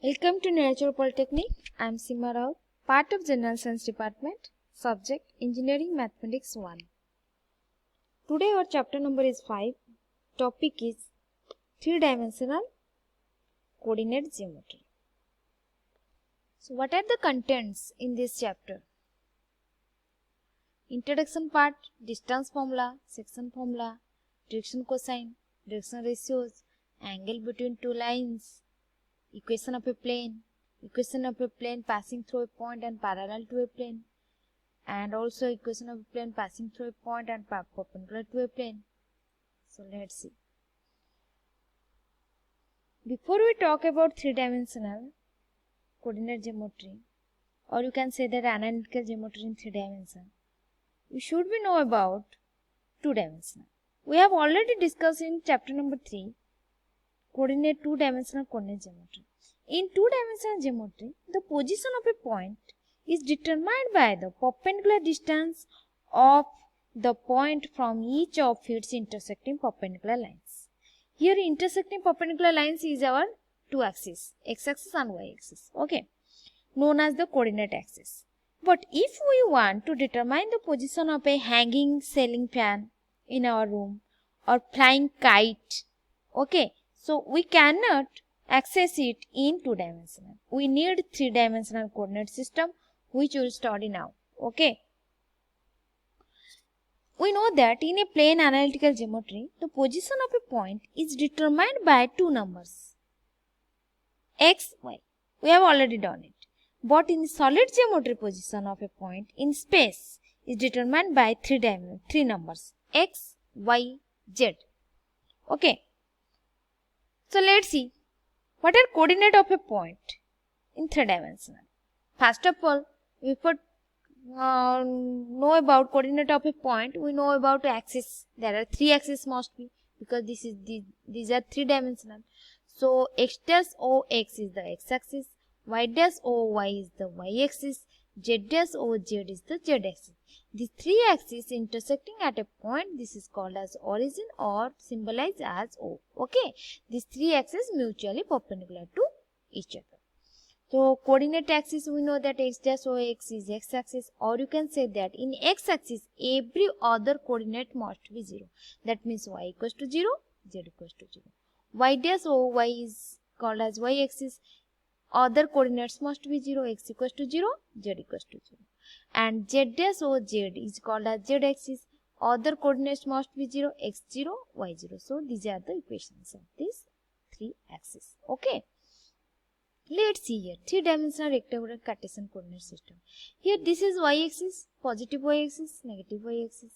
Welcome to Natural Polytechnic. I am Sima Rao, part of General Science Department, subject Engineering Mathematics 1. Today our chapter number is 5. Topic is 3-dimensional coordinate geometry. So what are the contents in this chapter? Introduction part, distance formula, section formula, direction cosine, direction ratios, angle between two lines, equation of a plane passing through a point and parallel to a plane, and also equation of a plane passing through a point and perpendicular to a plane. So let's see. Before we talk about 3-dimensional coordinate geometry, or you can say that analytical geometry in 3 dimensions, we should know about 2-dimensional. We have already discussed in chapter number 3 coordinate 2-dimensional coordinate geometry. In 2-dimensional geometry, the position of a point is determined by the perpendicular distance of the point from each of its intersecting perpendicular lines. Here intersecting perpendicular lines is our two axes, x-axis and y-axis, okay, known as the coordinate axis. But if we want to determine the position of a hanging ceiling fan in our room or flying kite, okay, so we cannot access it in 2-dimensional. We need 3-dimensional coordinate system, which we will study now. Okay. We know that in a plane analytical geometry, the position of a point is determined by two numbers, x, y. We have already done it. But in solid geometry, position of a point in space is determined by three numbers, x, y, z. Okay. So let's see. What are coordinate of a point in 3-dimensional? First of all, if we know about coordinate of a point, we know about axis. There are 3 axes must be, because these are 3-dimensional. So x dash o x is the x-axis, y dash o y is the y-axis, z dash o z is the z-axis. These 3 axes intersecting at a point, this is called as origin or symbolized as O. Okay, these 3 axes mutually perpendicular to each other. So coordinate axis, we know that x dash o x is x-axis, or you can say that in x-axis every other coordinate must be 0. That means y equals to 0, z equals to 0. Y dash o y is called as y-axis. Other coordinates must be 0, x equals to 0, z equals to 0. And z dash o z is called as z-axis. Other coordinates must be 0, x 0, y 0. So these are the equations of these 3 axes. Okay. Let's see here 3-dimensional rectangular Cartesian coordinate system. Here this is y-axis, positive y-axis, negative y-axis,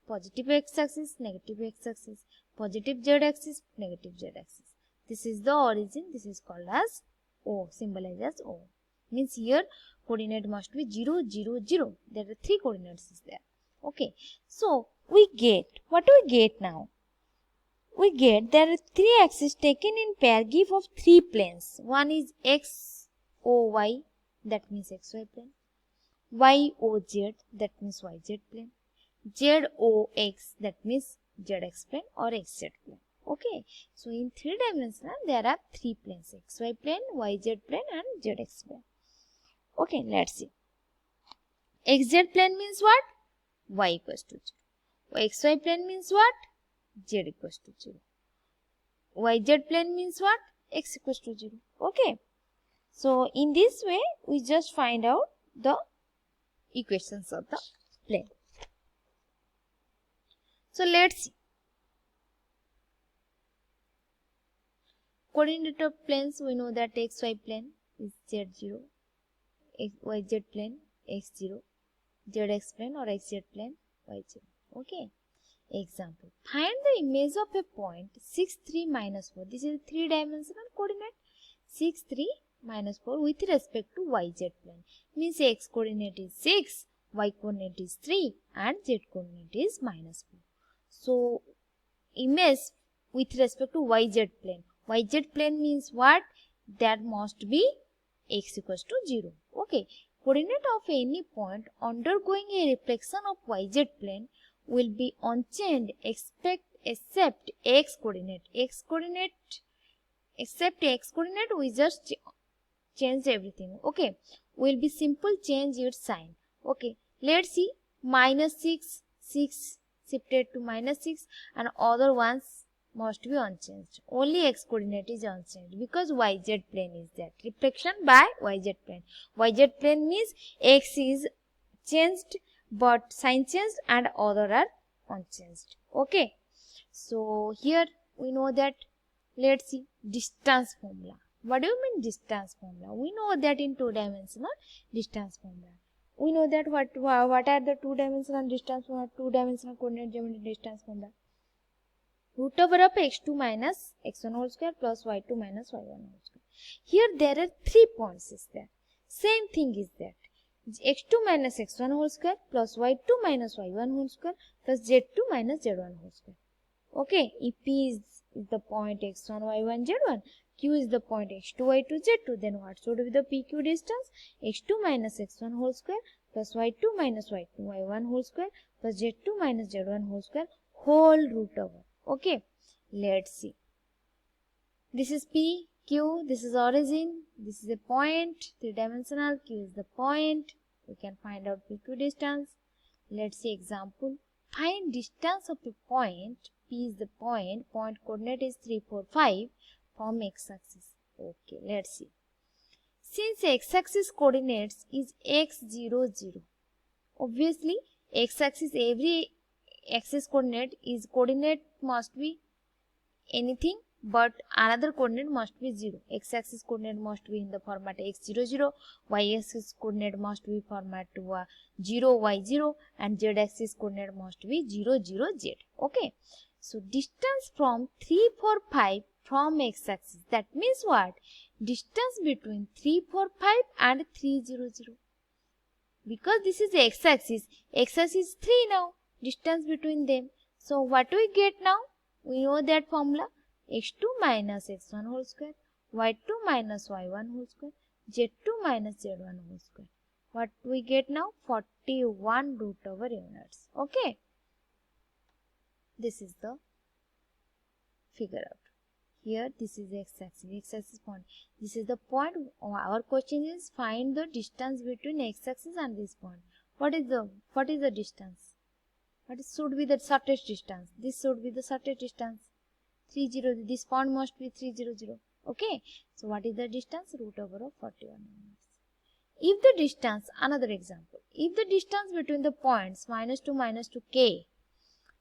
positive x-axis, negative x-axis, positive z-axis, negative z-axis. This is the origin. This is called as O, symbolized as O. Means here coordinate must be 0, 0, 0. There are 3 coordinates is there. Okay. So we get, what do we get now? We get there are 3 axes taken in pair give of 3 planes. One is x, o, y, that means xy plane. Y, o, z, that means yz plane. Z, o, x, that means zx plane or xz plane. Okay, so in 3-dimensional there are 3 planes, xy plane, yz plane and zx plane. Okay, let's see. Xz plane means what? Y equals to 0. Xy plane means what? Z equals to 0. YZ plane means what? X equals to 0. Okay, so in this way we just find out the equations of the plane. So let's see. Coordinate of planes, we know that xy plane is z0, yz plane x0, zx plane or xz plane y0. Okay. Example. Find the image of a point 6, 3, minus 4. This is a 3-dimensional coordinate. 6, 3, minus 4 with respect to yz plane. Means x coordinate is 6, y coordinate is 3 and z coordinate is minus 4. So, image with respect to yz plane. Yz plane means what? That must be x equals to 0. Okay. Coordinate of any point undergoing a reflection of yz plane will be unchanged except x coordinate. Except x coordinate we just change everything. Okay, will be simple change its sign. Okay, let's see. -6, 6 shifted to -6, and other ones must be unchanged. Only x coordinate is unchanged because yz plane is that. Reflection by yz plane. Yz plane means x is changed but sign changed and other are unchanged. Okay, so here we know that. Let's see distance formula. What do you mean distance formula? We know that in two-dimensional distance formula. We know that what are the two-dimensional distance formula, two-dimensional coordinate geometry distance formula. Root over of x2 minus x1 whole square plus y2 minus y1 whole square. Here there are 3 points is there. Same thing is that x2 minus x1 whole square plus y2 minus y1 whole square plus z2 minus z1 whole square. Okay, if P is the point x1, y1, z1, Q is the point x2, y2, z2, then what should be the PQ distance? x2 minus x1 whole square plus y2 minus y2, y1 whole square plus z2 minus z1 whole square whole root over. Okay, let's see. This is P, Q, this is origin, this is a point, three-dimensional, Q is the point. We can find out PQ distance. Let's see example. Find distance of a point. P is the point coordinate is 3, 4, 5 from x-axis. Okay, let's see. Since x-axis coordinates is x, 0, 0. Obviously, x-axis, every axis coordinate must be anything but another coordinate must be 0. X-axis coordinate must be in the format x, 0, 0. Y-axis coordinate must be format 0, y, 0. And z-axis coordinate must be 0, 0, z. Okay. So, distance from 3, 4, 5 from x-axis. That means what? Distance between 3, 4, 5 and 3, 0, 0. Because this is x-axis. X-axis is 3 now. Distance between them. So, what we get now? We know that formula. x2 minus x1 whole square. Y2 minus y1 whole square. Z2 minus z1 whole square. What we get now? 41 root over units. Okay. This is the figure out. Here this is x-axis, x-axis point. This is the point. Our question is find the distance between x-axis and this point. What is the distance? What should be the shortest distance? This should be the shortest distance. 3, 0. This point must be 3, 0, 0. Okay. So what is the distance? Root over of 41 units. If the distance, another example. If the distance between the points -2 to k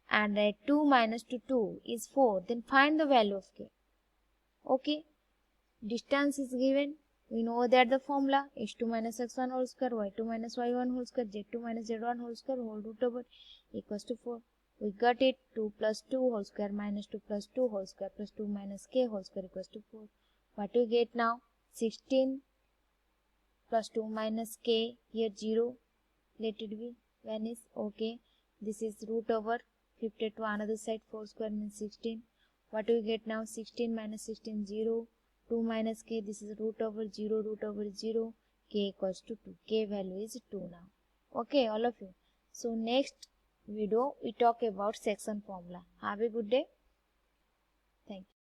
and 2 minus to 2 is 4, then find the value of k. Okay, distance is given. We know that the formula x2 minus x1 whole square, y2 minus y1 whole square, z2 minus z1 whole square whole root over equals to 4. We got it. 2 plus 2 whole square minus 2 plus 2 whole square plus 2 minus k whole square equals to 4. What we get now? 16 plus 2 minus k, here 0. Let it be vanish. Okay, this is root over 50 to another side, 4 square means 16. What do we get now? 16 minus 16, 0. 2 minus k, this is root over 0, root over 0. K equals to 2. K value is 2 now. Okay, all of you. So, next video we talk about section formula. Have a good day. Thank you.